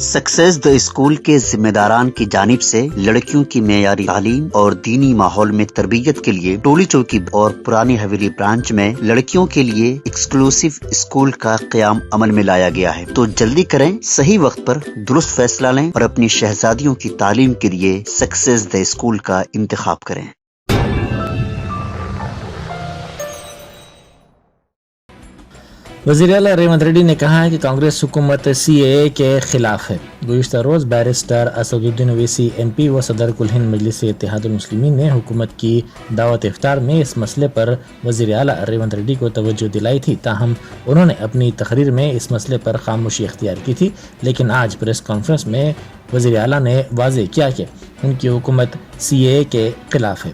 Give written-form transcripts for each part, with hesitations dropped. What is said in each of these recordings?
Success the school کے ذمہ داران کی جانب سے لڑکیوں کی معیاری تعلیم اور دینی ماحول میں تربیت کے لیے ٹولی چوکی اور پرانی حویلی برانچ میں لڑکیوں کے لیے ایکسکلوسیو اسکول کا قیام عمل میں لایا گیا ہے۔ تو جلدی کریں، صحیح وقت پر درست فیصلہ لیں اور اپنی شہزادیوں کی تعلیم کے لیے سکسیس دا اسکول کا انتخاب کریں۔ وزیر اعلیٰ ریونت ریڈی نے کہا ہے کہ کانگریس حکومت CAA کے خلاف ہے۔ گزشتہ روز بیرسٹر اسد الدین اویسی MP و صدر کل ہند مجلس اتحاد المسلمین نے حکومت کی دعوت افطار میں اس مسئلے پر وزیر اعلیٰ ریونت ریڈی کو توجہ دلائی تھی، تاہم انہوں نے اپنی تقریر میں اس مسئلے پر خاموشی اختیار کی تھی، لیکن آج پریس کانفرنس میں وزیر اعلیٰ نے واضح کیا کہ ان کی حکومت CAA کے خلاف ہے۔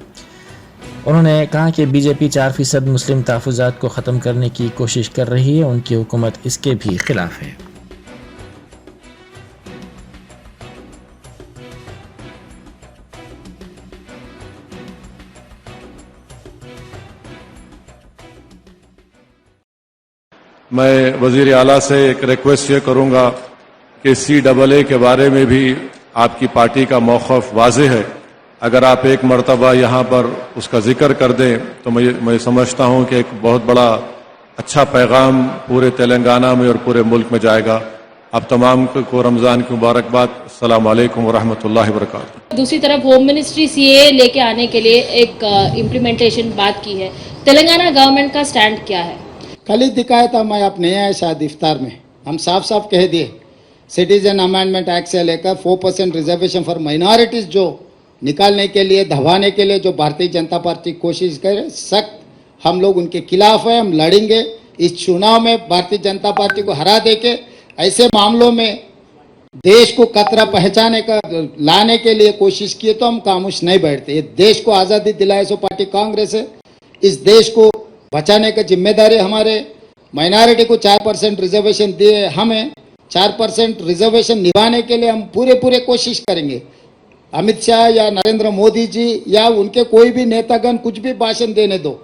انہوں نے کہا کہ BJP 4% مسلم تحفظات کو ختم کرنے کی کوشش کر رہی ہے، ان کی حکومت اس کے بھی خلاف ہے۔ میں وزیر اعلیٰ سے ایک ریکویسٹ یہ کروں گا کہ CAA کے بارے میں بھی آپ کی پارٹی کا موقف واضح ہے۔ اگر آپ ایک مرتبہ یہاں پر اس کا ذکر کر دیں تو میں سمجھتا ہوں کہ ایک بہت بڑا اچھا پیغام پورے تلنگانہ میں اور پورے ملک میں جائے گا۔ آپ تمام کو رمضان کی مبارکباد۔ السلام علیکم ورحمۃ اللہ وبرکاتہ۔ دوسری طرف ہوم منسٹری CAA لے کے آنے کے لیے ایک امپلیمنٹیشن بات کی ہے، تلنگانہ گورنمنٹ کا سٹینڈ کیا ہے؟ کل ہی دکھایا تھا، میں آپ نہیں آیا شاید افطار میں، ہم صاف صاف کہہ دیے سٹیزن امینڈمنٹ ایکٹ سے لے کر 4% ریزرویشن فار مائنارٹیز جو نکالنے کے لیے، دبانے کے لیے جو بھارتیہ جنتا پارٹی کوشش کرے، سخت ہم لوگ ان کے خلاف ہیں، ہم لڑیں گے اس چناؤ میں بھارتیہ جنتا پارٹی کو ہرا دے کے۔ ایسے معاملوں میں دیش کو خطرہ پہچانے کا لانے کے لیے کوشش کیے تو ہم خاموش نہیں بیٹھتے۔ یہ دیش کو آزادی دلائے سو پارٹی کانگریس ہے، اس دیش کو بچانے کا ذمہ داری ہمارے۔ مائنارٹی کو 4% ریزرویشن دیے، ہمیں 4% ریزرویشن نبھانے کے لیے ہم پورے کوشش کریں گے۔ امت شاہ یا نریندر مودی جی یا ان کے کوئی بھی نیتا گن کچھ بھی بھاشن دینے دو،